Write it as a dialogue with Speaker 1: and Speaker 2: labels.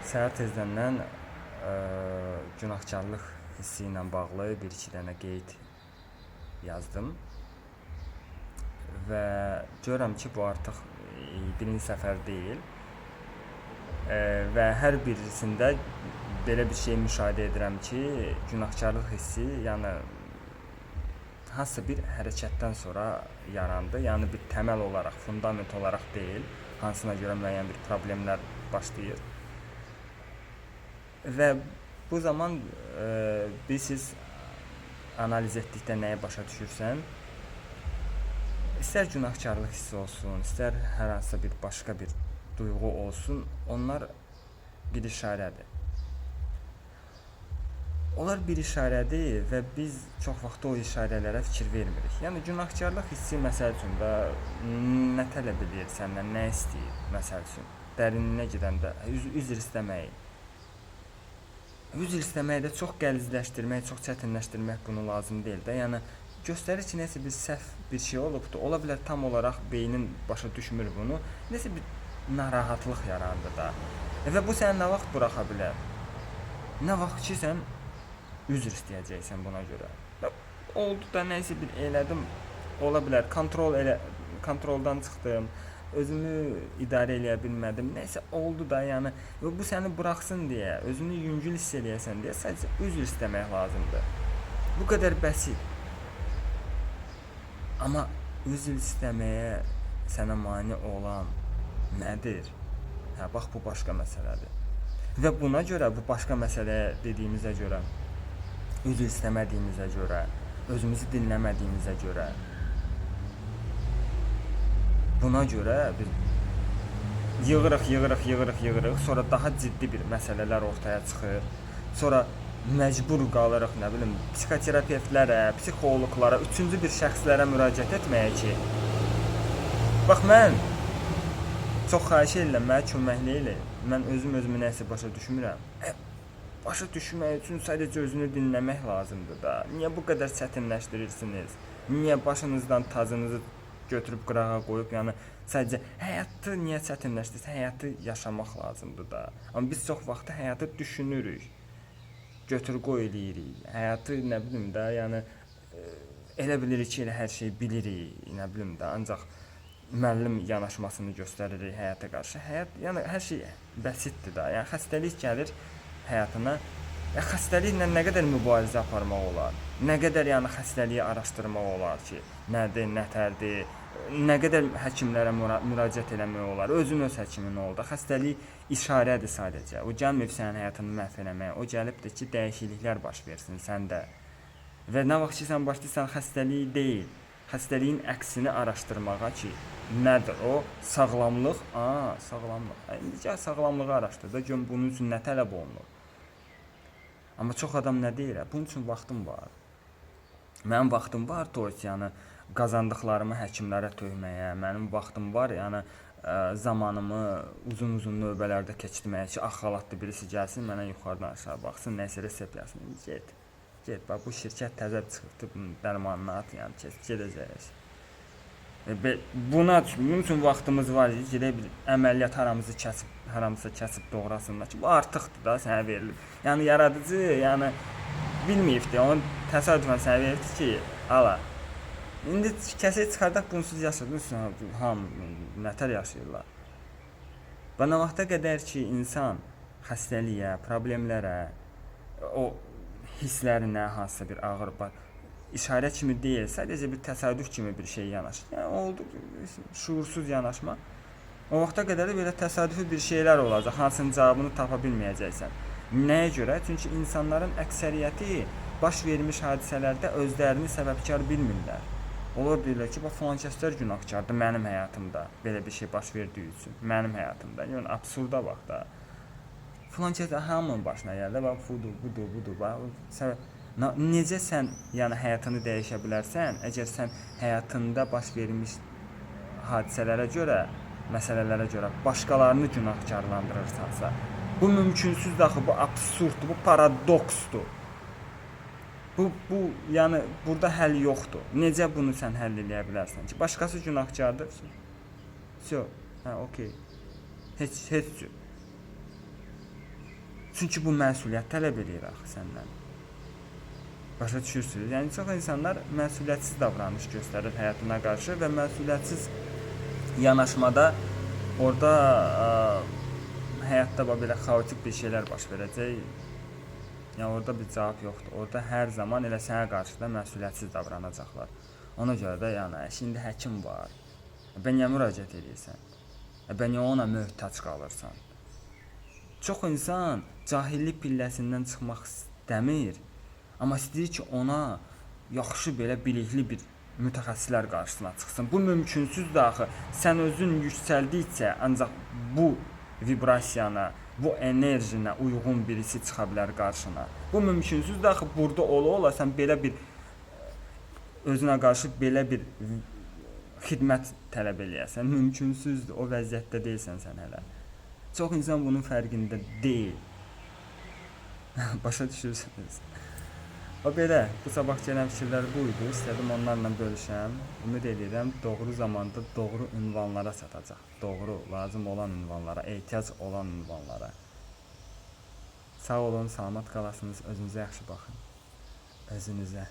Speaker 1: Səhər tezdəndən günahkarlıq hissi ilə bağlı bir-iki dənə qeyd yazdım və görürəm ki, bu artıq birinci səfər deyil və hər birisində belə bir şey müşahidə edirəm ki, günahkarlıq hissi, yəni hansısa bir hərəkətdən sonra yarandı. Yəni bir təməl olaraq, fundament olaraq deyil, hansına görə müəyyən bir problemlər başlayır. Və bu zaman siz analiz etdikdə nəyi başa düşürsən, istər günahkarlıq hissi olsun, istər hər hansısa bir başqa bir duyğu olsun, onlar bir işarədir. Onlar bir işarədir və biz çox vaxt o işarələrə fikir vermirik. Yəni günahkarlıq hissi məsəl üçün də nə tələb edir səndən, nə istəyir məsəl üçün, dərinlinə gedəndə üzr istəməyi. Üzr istəməyi də çox qəlizləşdirmək, çox çətinləşdirmək bunu lazım deyil də. Yəni göstərir ki, nəsə bir səhv bir şey olubdur. Ola bilər tam olaraq beynin başa düşmür bunu. Nəsə bir narahatlıq yarandı da. Və bu səni nə vaxt buraxa bilər? Nə vaxt ki, sən üzr istəyəcəksən buna görə. Oldu da nəsə bir elədim. Ola bilər kontroldan çıxdım. Özümü idarə eləyə bilmədim. Nəsə oldu da, yəni bu səni buraxsın deyə, özünü yüngül hiss eləyəsən deyə sadəcə üzr istəmək lazımdır. Bu qədər bəsit. Amma üzr istəməyə sənə mane olan nədir? Bax bu başqa məsələdir. Və buna görə, bu başqa məsələ dediyimizə görə, üzr istəmədiyimizə görə, özümüzü dinləmədiyimizə görə, buna görə biz yığırıq, sonra daha ciddi bir məsələlər ortaya çıxır. Sonra məcbur qalırıq, nə bilim, psixoterapevtlərə, psixoloqlara, üçüncü bir şəxslərə müraciət etməyə ki, bax mən çox xahiş edirəm, mənə köməklik elə. Mən özümü nəsə başa düşmürəm. Başa düşmək üçün sadəcə özünü dinləmək lazımdır da. Niyə bu qədər çətinləşdirirsiniz? Niyə başınızdan tacınızı götürüb qırağa qoyub, yəni sadəcə həyatı niyə çətinləşdirsə, həyatı yaşamaq lazımdır da. Amma biz çox vaxt həyatı düşünürük, götür-qoy eləyirik. Həyatı nə bilim də, yəni elə bilirik ki, elə hər şeyi bilirik, nə bilim də, ancaq müəllim yanaşmasını göstəririk həyata qarşı. Həyat, yəni hər şey bəsitdir da. Yəni xəstəlik gəlir həyatına. Xəstəliklə nə qədər mübarizə aparmaq olar? Nə qədər yəni xəstəliyi araşdırmaq olar ki, nədir, nətərdir? Nə qədər həkimlərə müraciət eləmək olar? Özün öz həkimin ol da. Xəstəlik işarədir sadəcə. O gəlməyib sənin həyatını məhv eləməyə. O gəlibdir ki, dəyişikliklər baş versin səndə. Və nə vaxt ki sən başlayırsan xəstəliyi deyil, xəstəliyin əksini araşdırmağa ki, nədir o? Sağlamlıq. Sağlamlıq. İndi gəl sağlamlığı araşdır da, gör bunun üçün nə tələb olunur. Amma çox adam nə deyir? Bunun üçün vaxtım var. Mənim vaxtım var, yəni qazandıqlarımı həkimlərə tökməyə, mənim vaxtım var, yəni zamanımı uzun növbələrdə keçirməyə ki, xalatlı birisi gəlsin, mənə yuxarıdan aşağı baxsın, nəsə resept yazsın. Get, bax bu şirkət təzə çıxdı, bunun dərmanını at, yəni gedəcəyik. Bunun üçün vaxtımız var, gedək bir əməliyyat haramıza kəsib doğrasınlar ki, bu artıqdır da sənə verilib. Yəni yaradıcı, yəni bilməyibdir, onu təsadüfən sənə veribdir ki, ala. İndi kəsək çıxardaq bunsuz yaşadın, hamı nətər yaşayırlar. Və nə vaxta qədər ki, insan xəstəliyə, problemlərə, o hisslərinə hansısa bir ağır işarə kimi deyil, sadəcə bir təsadüf kimi bir şey yanaşır. Yəni oldu, şuursuz yanaşma. O vaxta qədər də belə təsadüfi bir şeylər olacaq, hansının cavabını tapa bilməyəcəksən. Nəyə görə? Çünki insanların əksəriyyəti baş vermiş hadisələrdə özlərini səbəbkar bilmirlər. Olur deyirlər ki, falan kəslər günahkardır mənim həyatımda, belə bir şey baş verdiyi üçün, mənim həyatımda. Yəni absurda bax da. Falan kəslər hamının başına gəldi, bax budur, bax. Necə sən yəni həyatını dəyişə bilərsən, əgər sən həyatında baş vermiş hadisələrə görə, məsələlərə görə başqalarını günahkarlandırırsansa, bu mümkünsüzdür axı, bu absurddur, bu paradoksdur. Bu yəni burada həll yoxdur. Necə bunu sən həll eləyə bilərsən ki, başqası günahkardır? Okey. Heç cür. Çünki bu məsuliyyət tələb eləyir axı səndən. Başa düşürsünüz? Yəni çox insanlar məsuliyyətsiz davranış göstərir həyatına qarşı və məsuliyyətsiz yanaşmada orada həyatda belə xaotik bir şeylər baş verəcək. Yəni orada bir cavab yoxdur. Orada hər zaman elə sənə qarşı da məsuliyyətsiz davranacaqlar. Ona görə də yəni şimdi həkim var. Bən niyə müraciət edirsən? Bən niyə ona möhtac qalırsan? Çox insan cahillik pilləsindən çıxmaq istəmir, amma istəyir ki, ona yaxşı belə bilikli bir mütəxəssislər qarşısına çıxsın. Bu mümkünsüzdür axı. Sən özün yüksəldikcə ancaq bu vibrasiyana, bu enerjinə uyğun birisi çıxa bilər qarşına. Bu mümkünsüzdür axı. Burada ola sən belə bir özünə qarşı belə bir xidmət tələb eləyəsən. Mümkünsüzdür. O vəziyyətdə deyilsən sən hələ. Çox insan bunun fərqində deyil. Başa düşürsünüz. O belə, bu sabah gələn fikirlər bu idi. İstədim onlarla bölüşəm. Ümid edirəm doğru zamanda doğru ünvanlara çatacaq. Doğru, lazım olan ünvanlara, ehtiyac olan ünvanlara. Sağ olun, salamat qalasınız, özünüzə yaxşı baxın. Özünüzə.